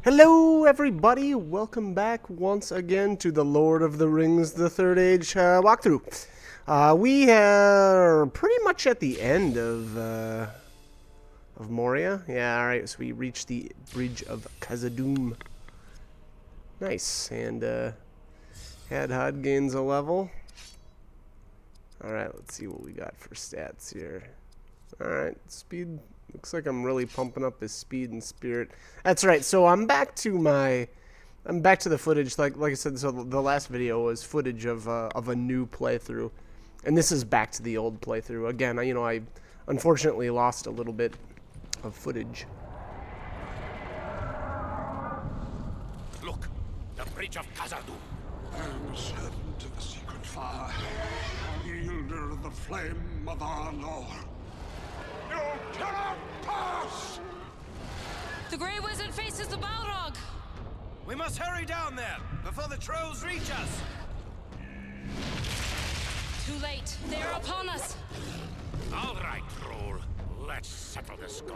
Hello everybody, welcome back once again to the Lord of the Rings The Third Age walkthrough. We are pretty much at the end of Moria. Yeah, alright, so we reached the Bridge of Khazad-dûm. Nice, and Hadhad gains a level. Alright, let's see what we got for stats here. Alright, speed. Looks like I'm really pumping up his speed and spirit. That's right. So I'm back to the footage. Like I said, so the last video was footage of a new playthrough, and this is back to the old playthrough again. I unfortunately lost a little bit of footage. Look, the Bridge of Khazad-dûm. I am a servant of the secret fire, wielder of the flame of our Lord. You cannot pass! The Grey Wizard faces the Balrog! We must hurry down there before the trolls reach us. Too late. They are upon us. All right, troll. Let's settle the score.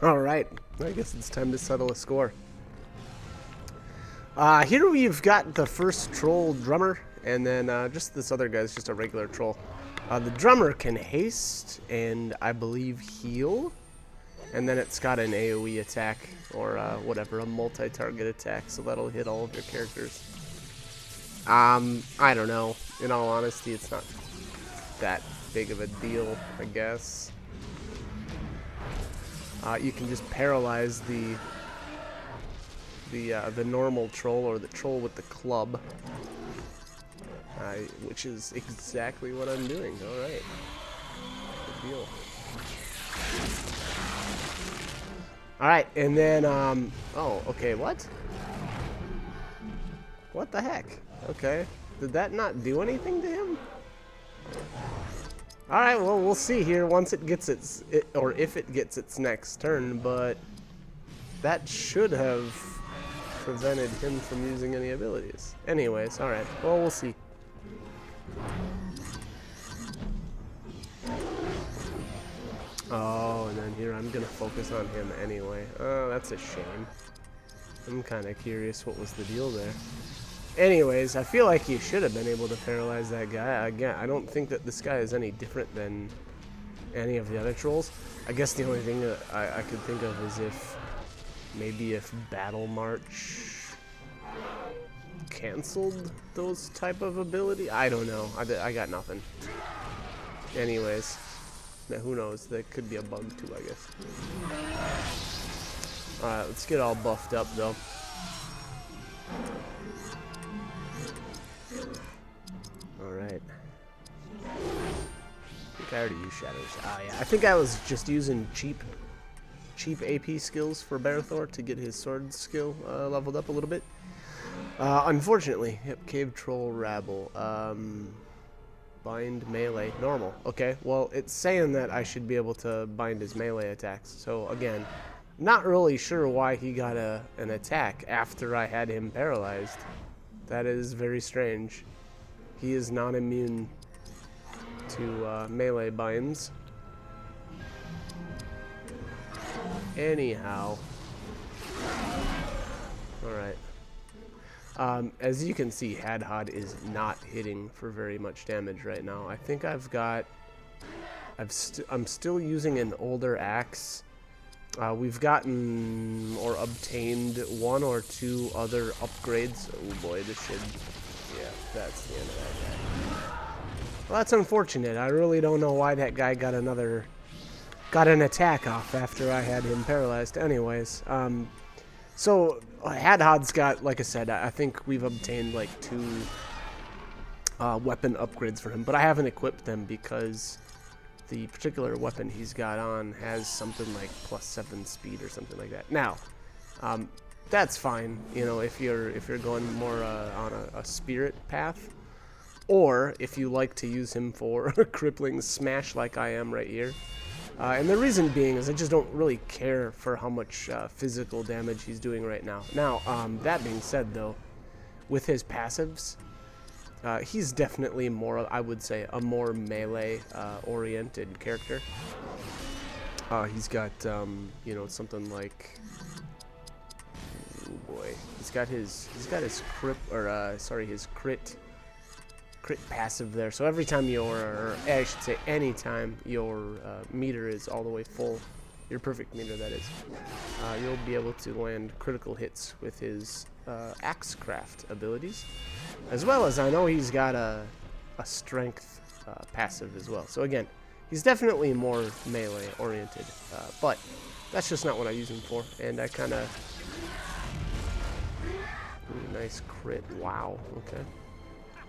Alright, I guess it's time to settle a score. Here we've got the first troll drummer, and then just this other guy's just a regular troll. The drummer can haste and I believe heal, and then it's got an AoE attack or whatever, a multi-target attack, so that'll hit all of your characters. I don't know. In all honesty, it's not that big of a deal, I guess. You can just paralyze the normal troll or the troll with the club. Which is exactly what I'm doing. Alright. Good deal. Alright, and then, oh, okay, what? What the heck? Okay. Did that not do anything to him? Alright, well, we'll see here once it gets or if it gets its next turn, but that should have prevented him from using any abilities. Anyways, alright, well, we'll see. Oh, and then here I'm gonna focus on him anyway. Oh, that's a shame. I'm kind of curious what was the deal there. Anyways, I feel like you should have been able to paralyze that guy. Again, I don't think that this guy is any different than any of the other trolls. I guess the only thing that I could think of is if Battle March canceled those type of ability. I don't know. I got nothing. Anyways, now who knows? That could be a bug too, I guess. Alright, let's get all buffed up though. Alright. I think I already used shadows. Ah yeah. I think I was just using cheap AP skills for Berthor to get his sword skill leveled up a little bit. Unfortunately, yep, Cave Troll Rabble. Bind melee, normal. Okay, well, it's saying that I should be able to bind his melee attacks. So, again, not really sure why he got an attack after I had him paralyzed. That is very strange. He is non-immune to melee binds. Anyhow. Alright. As you can see, Hadhad is not hitting for very much damage right now. I think I'm still using an older axe. We've gotten or obtained one or two other upgrades. Oh boy, this should, yeah, that's the end of that guy. Well, that's unfortunate. I really don't know why that guy got an attack off after I had him paralyzed. Anyways, so Hadhad's got, like I said, I think we've obtained like 2 weapon upgrades for him, but I haven't equipped them because the particular weapon he's got on has something like +7 speed or something like that. Now, that's fine, you know, if you're going more on a spirit path, or if you like to use him for crippling smash like I am right here. And the reason being is I just don't really care for how much physical damage he's doing right now. Now, that being said, though, with his passives, he's definitely more, I would say, a more melee-oriented character. He's got, you know, something like, oh boy, he's got his crit, or his crit passive there. So every time or I should say, any time your meter is all the way full, your perfect meter that is, you'll be able to land critical hits with his axe craft abilities, as well as I know he's got a strength passive as well. So again, he's definitely more melee oriented, but that's just not what I use him for. And I kind of, nice crit. Wow. Okay.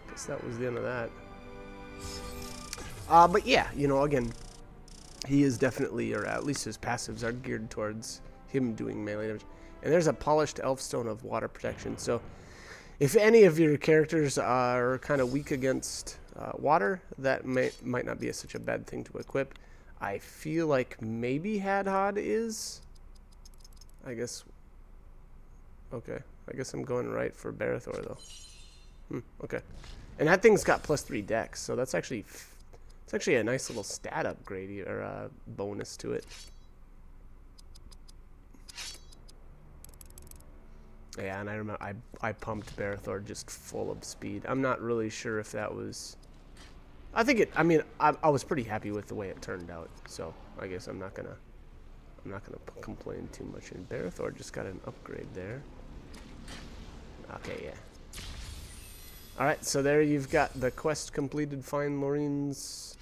Guess that was the end of that. But yeah, you know, again, he is definitely, or at least his passives are geared towards him doing melee damage. And there's a polished elfstone of water protection. So if any of your characters are kind of weak against water, that might not be such a bad thing to equip. I feel like maybe Hadhod is. I guess. Okay. I guess I'm going right for Barathor though. Okay. And that thing's got +3 dex, so that's actually a nice little stat upgrade or bonus to it. Yeah, and I remember I pumped Barathor just full of speed. I'm not really sure if that was. I think it. I mean, I was pretty happy with the way it turned out, so I guess I'm not gonna complain too much. And Barathor just got an upgrade there. Okay, yeah. All right, so there you've got the quest completed. Find Lorien's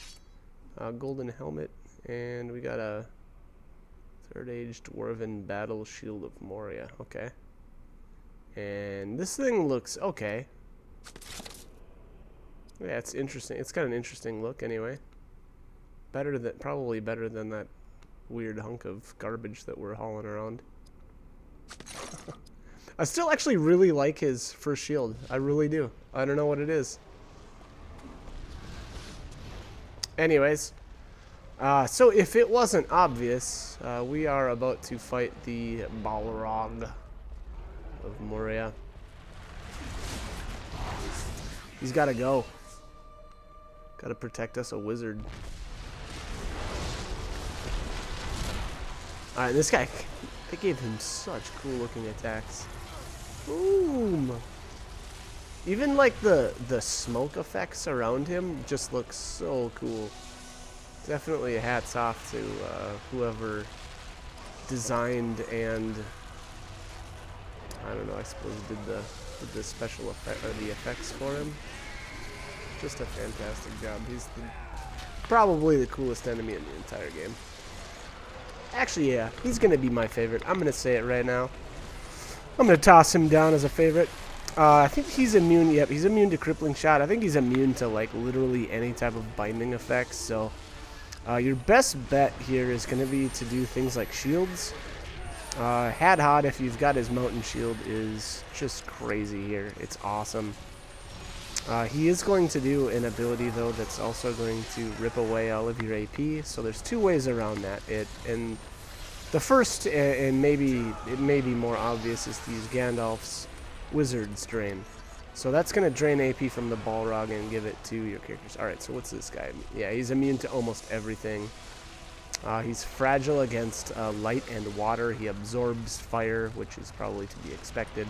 golden helmet, and we got a third age dwarven battle shield of Moria. Okay. And this thing looks okay. Yeah, it's interesting. It's got an interesting look anyway. Probably better than that weird hunk of garbage that we're hauling around. I still actually really like his first shield. I really do. I don't know what it is. Anyways, so if it wasn't obvious, we are about to fight the Balrog of Moria. He's got to go. Got to protect us, a wizard. Alright, this guy, they gave him such cool looking attacks. Boom! Even like the smoke effects around him just look so cool. Definitely a hats off to whoever designed and I don't know, I suppose did the special effect or the effects for him. Just a fantastic job. He's probably the coolest enemy in the entire game. Actually, yeah, he's gonna be my favorite. I'm gonna say it right now. I'm gonna toss him down as a favorite. I think he's immune. Yep, he's immune to crippling shot. I think he's immune to like literally any type of binding effects. So your best bet here is gonna be to do things like shields. Hadhod, if you've got his mountain shield, is just crazy here. It's awesome. He is going to do an ability though that's also going to rip away all of your AP. So there's two ways around that. And the first, and maybe it may be more obvious, is to use Gandalf's Wizard's Drain. So that's going to drain AP from the Balrog and give it to your characters. Alright, so what's this guy? Yeah, he's immune to almost everything. He's fragile against light and water. He absorbs fire, which is probably to be expected.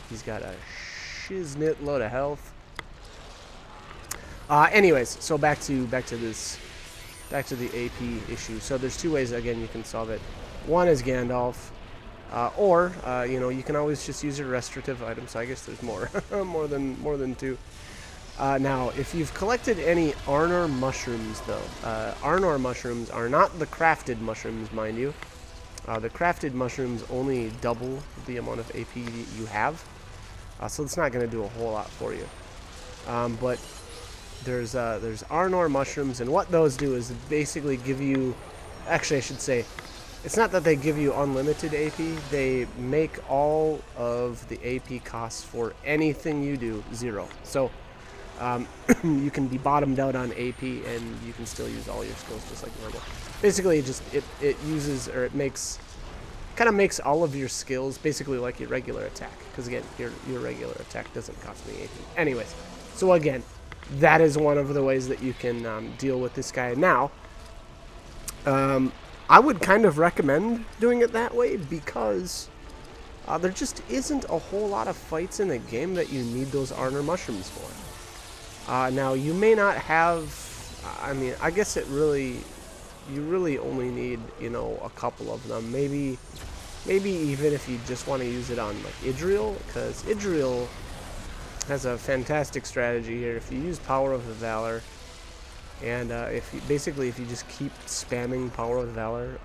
He's got a shiznit load of health. Anyways, so back to the AP issue. So there's two ways again you can solve it. One is Gandalf, or you know, you can always just use your restorative items. So I guess there's more, more than two. Now, if you've collected any Arnor mushrooms, though, Arnor mushrooms are not the crafted mushrooms, mind you. The crafted mushrooms only double the amount of AP you have, so it's not going to do a whole lot for you. But there's Arnor mushrooms, and what those do is basically give you. Actually, I should say, it's not that they give you unlimited AP. They make all of the AP costs for anything you do 0. So. You can be bottomed out on AP and you can still use all your skills just like normal. Basically, it uses, or it makes, kind of makes all of your skills basically like your regular attack. Because again, your regular attack doesn't cost me AP. Anyways, so again, that is one of the ways that you can deal with this guy. Now, I would kind of recommend doing it that way because there just isn't a whole lot of fights in the game that you need those Arner mushrooms for. Now, you may not have... I mean, I guess you really only need, you know, a couple of them. Maybe even if you just want to use it on, like, Idril, because Idril has a fantastic strategy here. If you use Power of the Valor, and if you just keep spamming Power of the Valor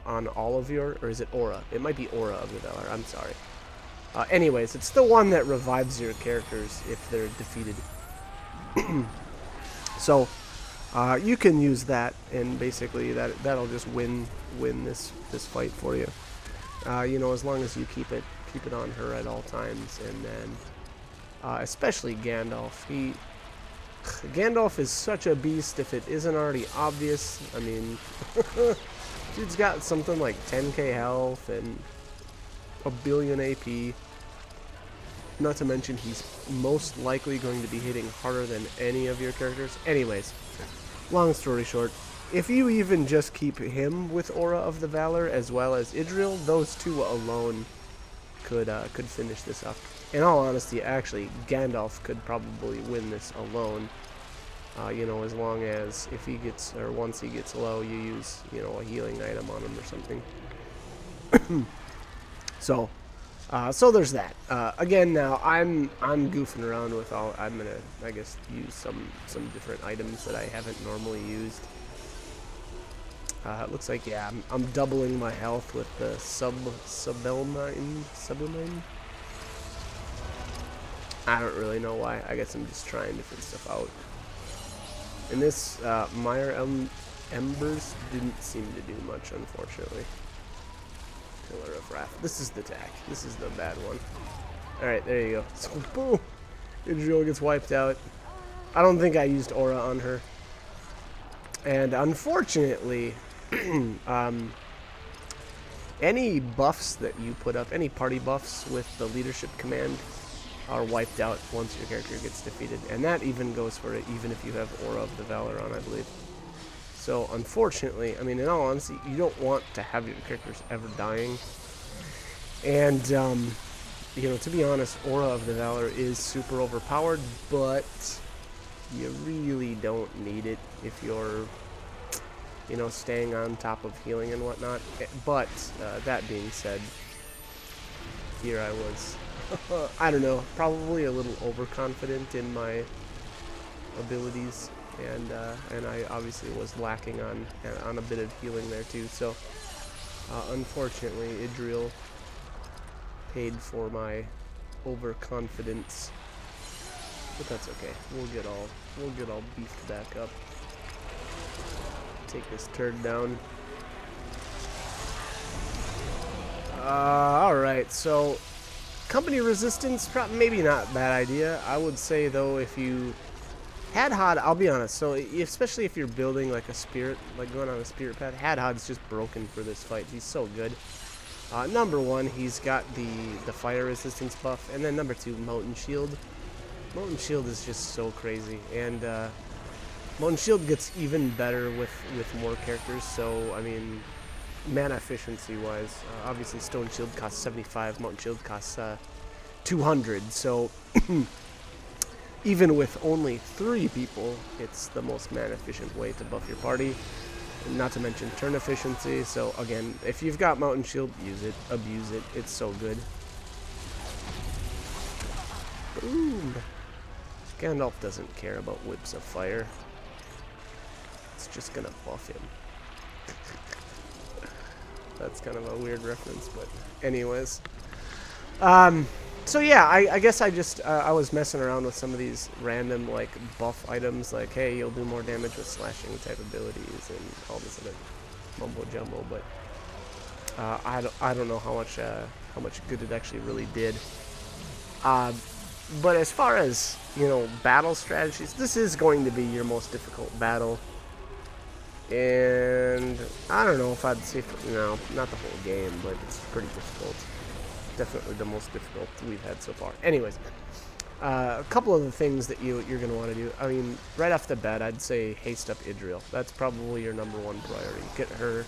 on all of your... Or is it Aura? It might be Aura of the Valor. I'm sorry. Anyways, it's the one that revives your characters if they're defeated. So... you can use that, and basically that'll just win this fight for you. You know, as long as you keep it on her at all times, and then especially Gandalf. Gandalf is such a beast if it isn't already obvious. I mean, dude's got something like 10k health and a billion AP. Not to mention he's most likely going to be hitting harder than any of your characters. Anyways. Long story short, if you even just keep him with Aura of the Valor as well as Idril, those two alone could finish this up. In all honesty, actually, Gandalf could probably win this alone. You know, as long as once he gets low, you use, you know, a healing item on him or something. So there's that. Again, now I'm goofing around with I'm gonna, I guess, use some different items that I haven't normally used. It looks like, yeah, I'm doubling my health with the sublimine. I don't really know why. I guess I'm just trying different stuff out. And this Mire Embers didn't seem to do much, unfortunately. Pillar of Wrath. This is the attack. This is the bad one. Alright, there you go. So, boom! Idril gets wiped out. I don't think I used Aura on her. And unfortunately, any buffs that you put up, any party buffs with the leadership command, are wiped out once your character gets defeated. And that even goes for it, even if you have Aura of the Valor on, I believe. So, unfortunately, I mean, in all honesty, you don't want to have your characters ever dying. And, you know, to be honest, Aura of the Valor is super overpowered, but you really don't need it if you're, you know, staying on top of healing and whatnot. But, that being said, here I was, I don't know, probably a little overconfident in my abilities. And I obviously was lacking on a bit of healing there too. So unfortunately, Idril paid for my overconfidence, but that's okay. We'll get all beefed back up. Take this turd down. All right, so company resistance, maybe not a bad idea. I would say though, if you Hadhod, I'll be honest, so especially if you're building like a spirit, like going on a spirit path, Hadhod's just broken for this fight. He's so good. Number one, he's got the fire resistance buff, and then number two, Molten Shield. Molten Shield is just so crazy, and Molten Shield gets even better with more characters, so, I mean, mana efficiency wise, obviously Stone Shield costs 75, Molten Shield costs 200, so even with only 3 people, it's the most mana efficient way to buff your party. Not to mention turn efficiency. So again, if you've got Mountain Shield, use it, abuse it. It's so good. Boom. Gandalf doesn't care about whips of fire. It's just gonna buff him. That's kind of a weird reference, but anyways. So yeah, I guess I was messing around with some of these random like buff items, like hey, you'll do more damage with slashing type abilities and all this other mumbo jumbo, but I don't know how much good it actually really did. But as far as, you know, battle strategies, this is going to be your most difficult battle. And I don't know if I'd say, no, not the whole game, but it's pretty difficult. Definitely the most difficult we've had so far. Anyways, a couple of the things that you're going to want to do. I mean, right off the bat, I'd say haste up Idril. That's probably your #1 priority. Get her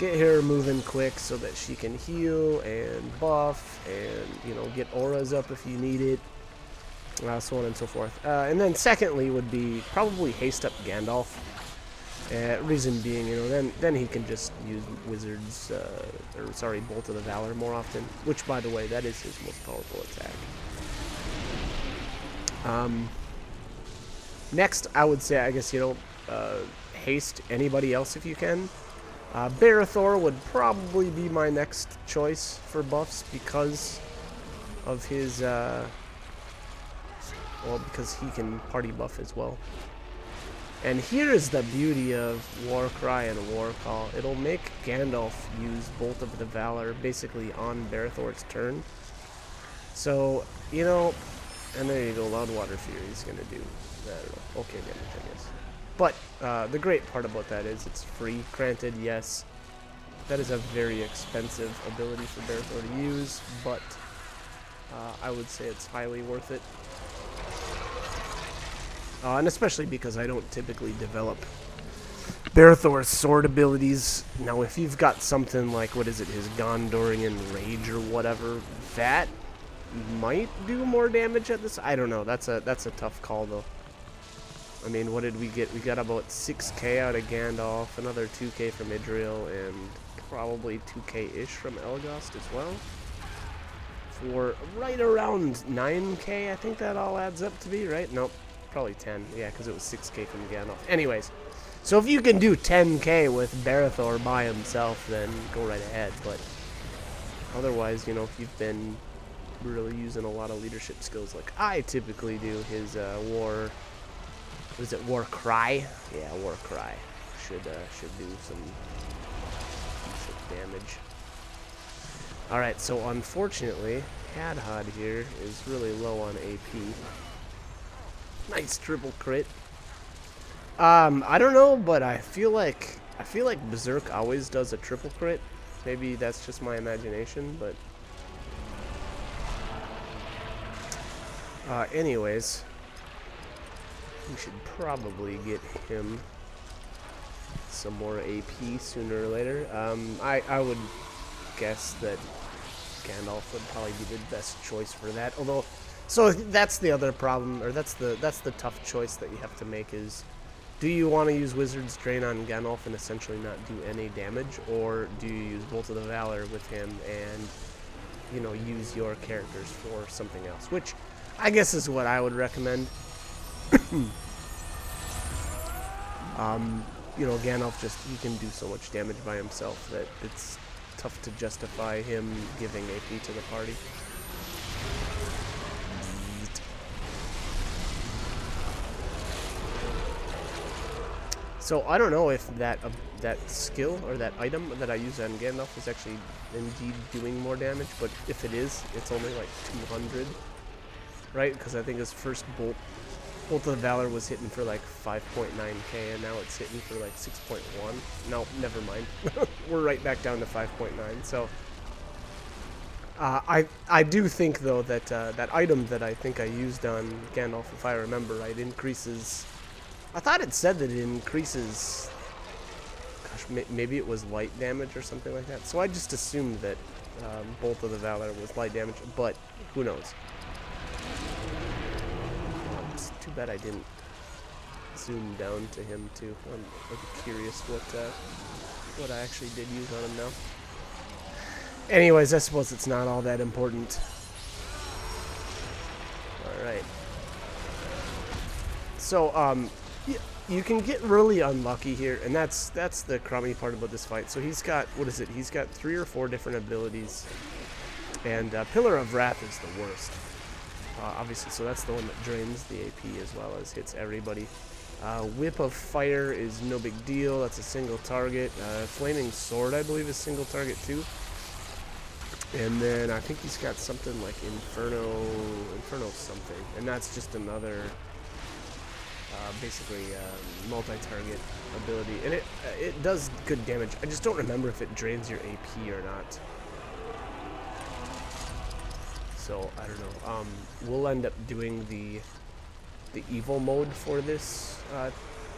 get her moving quick so that she can heal and buff and, you know, get auras up if you need it, so on and so forth. And then secondly would be probably haste up Gandalf. Reason being, you know, then he can just use Wizards, or sorry, Bolt of the Valor more often, which, by the way, that is his most powerful attack. Next, I would say, I guess, you know, haste anybody else if you can. Barithor would probably be my next choice for buffs because of his, well, because he can party buff as well. And here is the beauty of Warcry and Warcall. It'll make Gandalf use Bolt of the Valor basically on Barithor's turn. So, you know, and there you go, Loudwater Fury is going to do, I don't know, okay damage, I guess. But the great part about that is it's free. Granted, yes, that is a very expensive ability for Barithor to use, but I would say it's highly worth it. And especially because I don't typically develop Barithor's sword abilities. Now, if you've got something like, what is it, his Gondorian Rage or whatever, that might do more damage at this. I don't know. That's a tough call, though. I mean, what did we get? We got about 6k out of Gandalf, another 2k from Idril, and probably 2k-ish from Elgost as well. For right around 9k, I think that all adds up to be, right? Nope, probably 10. Yeah, because it was 6k from Gandalf. Anyways, so if you can do 10k with Barithor by himself, then go right ahead. But otherwise, you know, if you've been really using a lot of leadership skills like I typically do, his what is it, Warcry? Yeah, Warcry should do some decent damage. Alright, so unfortunately, Hadhad here is really low on AP. Nice triple crit. I don't know, but I feel like Berserk always does a triple crit. Maybe that's just my imagination, but anyways, we should probably get him some more AP sooner or later. I would guess that Gandalf would probably be the best choice for that. Although, so that's the other problem, or that's the tough choice that you have to make is, do you want to use Wizard's Drain on Gandalf and essentially not do any damage, or do you use Bolt of the Valor with him and, you know, use your characters for something else? Which I guess is what I would recommend. You know, Gandalf he can do so much damage by himself that it's tough to justify him giving AP to the party. So I don't know if that skill or that item that I use on Gandalf is actually indeed doing more damage, but if it is, it's only like 200, right? Because I think his first Bolt of the Valor was hitting for like 5.9k, and now it's hitting for like 6.1. No, never mind. We're right back down to 5.9. So I do think though that that item that I think I used on Gandalf, if I remember right, increases. I thought it said that it increases. Gosh, maybe it was light damage or something like that. So I just assumed that Bolt of the Valor was light damage, but who knows? It's too bad I didn't zoom down to him too. I'm curious what I actually did use on him now. Anyways, I suppose it's not all that important. Alright. So, you can get really unlucky here, and that's the crummy part about this fight. So he's got, what is it? He's got 3 or 4 different abilities, and Pillar of Wrath is the worst. Obviously, so that's the one that drains the AP as well as hits everybody. Whip of Fire is no big deal. That's a single target. Flaming Sword, I believe, is single target too. And then I think he's got something like Inferno something, and that's just another basically multi-target ability, and it does good damage. I just don't remember if it drains your AP or not. So I don't know. We'll end up doing the evil mode for this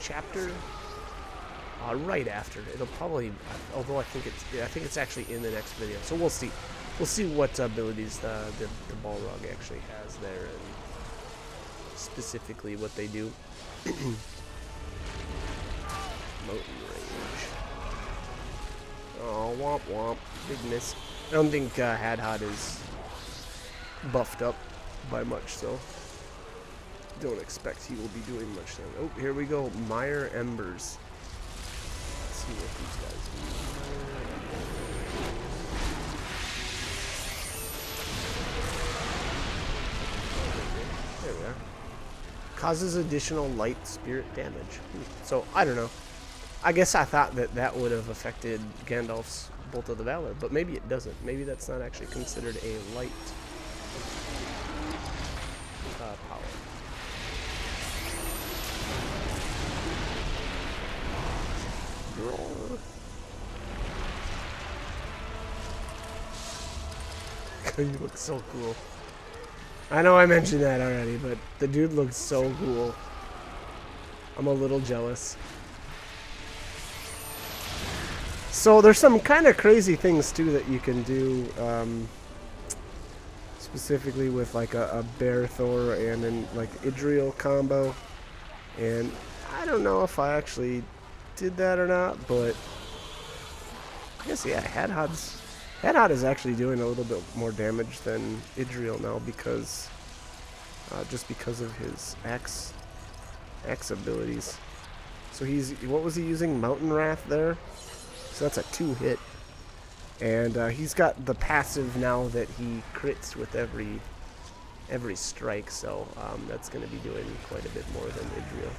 chapter. right after. It'll probably, although I think it's actually in the next video. So we'll see. We'll see what abilities the Balrog actually has there, and specifically what they do. Mountain range. Oh, womp womp. Big miss. I don't think Hadhod is buffed up by much, so don't expect he will be doing much then. Oh, here we go. Mire Embers. Let's see what these guys do. There we are. Causes additional light spirit damage. So, I don't know. I guess I thought that would have affected Gandalf's Bolt of the Valor, but maybe it doesn't. Maybe that's not actually considered a light power. He looks so cool. I know I mentioned that already, but the dude looks so cool. I'm a little jealous. So there's some kind of crazy things too that you can do, specifically with like a Bear Thor and an like Idriel combo. And I don't know if I actually did that or not, but I guess yeah, Hadhod is actually doing a little bit more damage than Idriel now because just because of his X abilities. So what was he using? Mountain Wrath there? So that's a 2-hit. And he's got the passive now that he crits with every strike, so that's going to be doing quite a bit more than Idriel.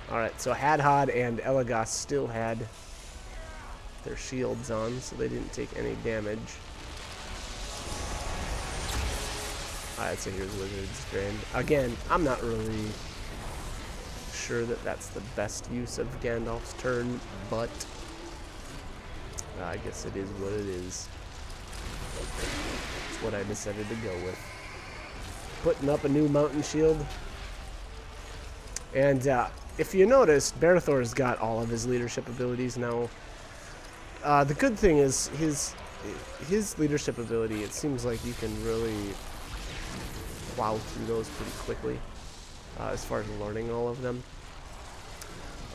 Alright, so Hadhod and Elagos still had their shields on, so they didn't take any damage. Alright, so here's Wizard's Strand. Again, I'm not really sure that that's the best use of Gandalf's turn, but I guess it is what it is. It's what I decided to go with. Putting up a new mountain shield. And if you noticed, Berthor's got all of his leadership abilities now. The good thing is his leadership ability, it seems like you can really plow through those pretty quickly as far as learning all of them.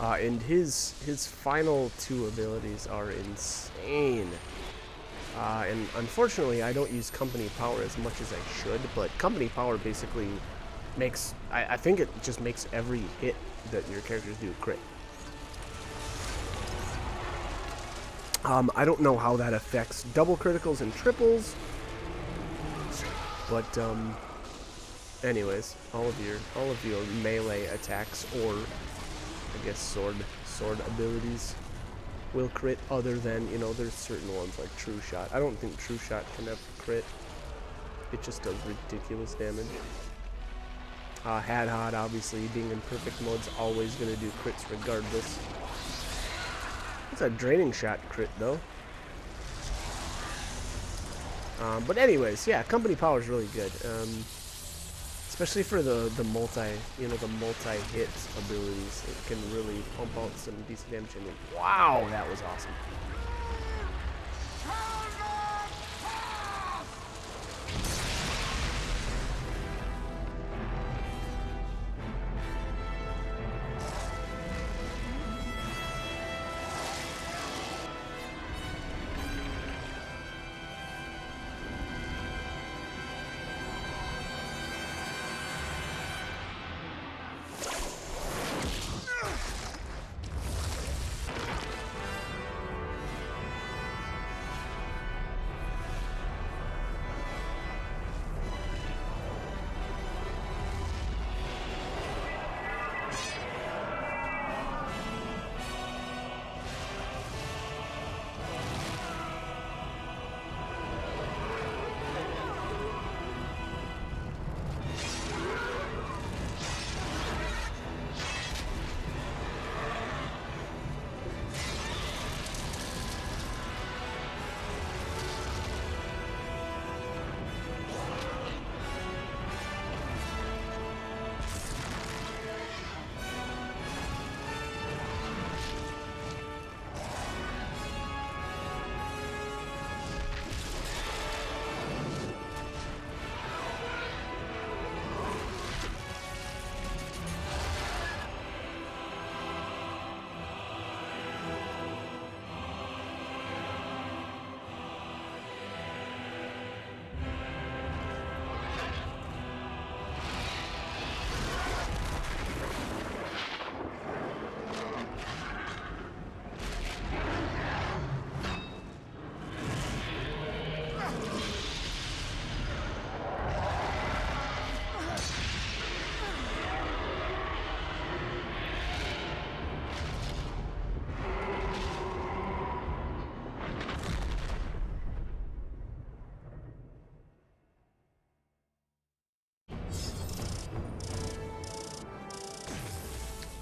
And his final 2 abilities are insane. And unfortunately, I don't use company power as much as I should, but company power basically makes, I think it just makes every hit that your characters do crit. I don't know how that affects double criticals and triples, but anyways, all of your melee attacks, or I guess sword abilities, will crit, other than, you know, there's certain ones like True Shot. I don't think True Shot can ever crit. It just does ridiculous damage. Hadhod, obviously, being in perfect mode, is always going to do crits regardless. It's a Draining Shot crit, though. But anyways, yeah, company power is really good. Especially for the multi-hit abilities. It can really pump out some decent damage. And wow, that was awesome.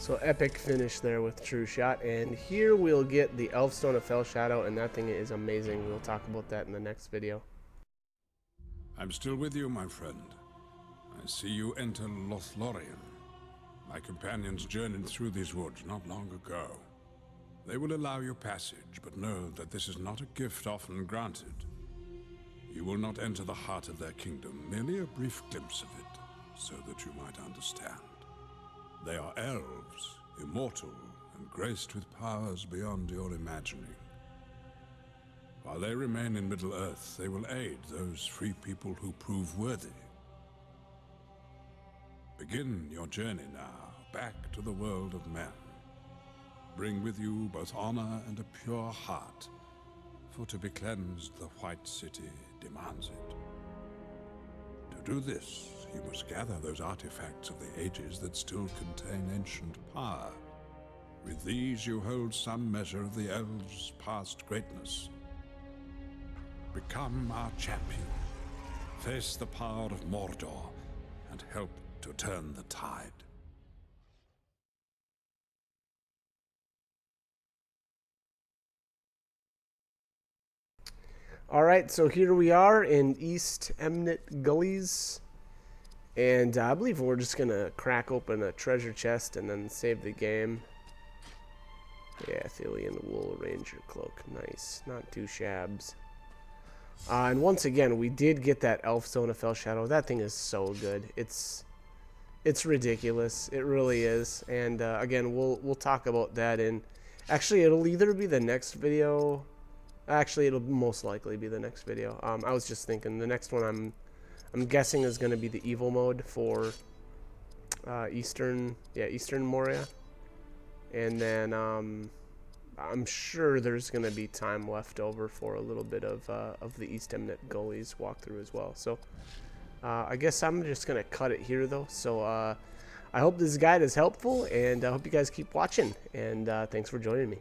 So epic finish there with True Shot. And here we'll get the Elfstone of Fell Shadow, and that thing is amazing. We'll talk about that in the next video. I'm still with you, my friend. I see you enter Lothlorien. My companions journeyed through these woods not long ago. They will allow you passage, but know that this is not a gift often granted. You will not enter the heart of their kingdom, merely a brief glimpse of it, so that you might understand. They are elves, immortal, and graced with powers beyond your imagining. While they remain in Middle-earth, they will aid those free people who prove worthy. Begin your journey now, back to the world of men. Bring with you both honor and a pure heart, for to be cleansed the White City demands it. To do this, you must gather those artifacts of the ages that still contain ancient power. With these you hold some measure of the elves' past greatness. Become our champion. Face the power of Mordor and help to turn the tide. Alright, so here we are in East Emnet Gullies. And I believe we're just going to crack open a treasure chest and then save the game. Yeah, Thelian Wool Ranger Cloak. Nice. Not too shabs. And once again, we did get that Elfstone of Fell Shadow. That thing is so good. It's ridiculous. It really is. And again, we'll talk about that in... Actually, it'll either be the next video... Actually, it'll most likely be the next video. I was just thinking the next one I'm guessing is going to be the evil mode for Eastern Moria, and then I'm sure there's going to be time left over for a little bit of the East Emnet Gullies walkthrough as well. So I guess I'm just going to cut it here though. So I hope this guide is helpful, and I hope you guys keep watching, and thanks for joining me.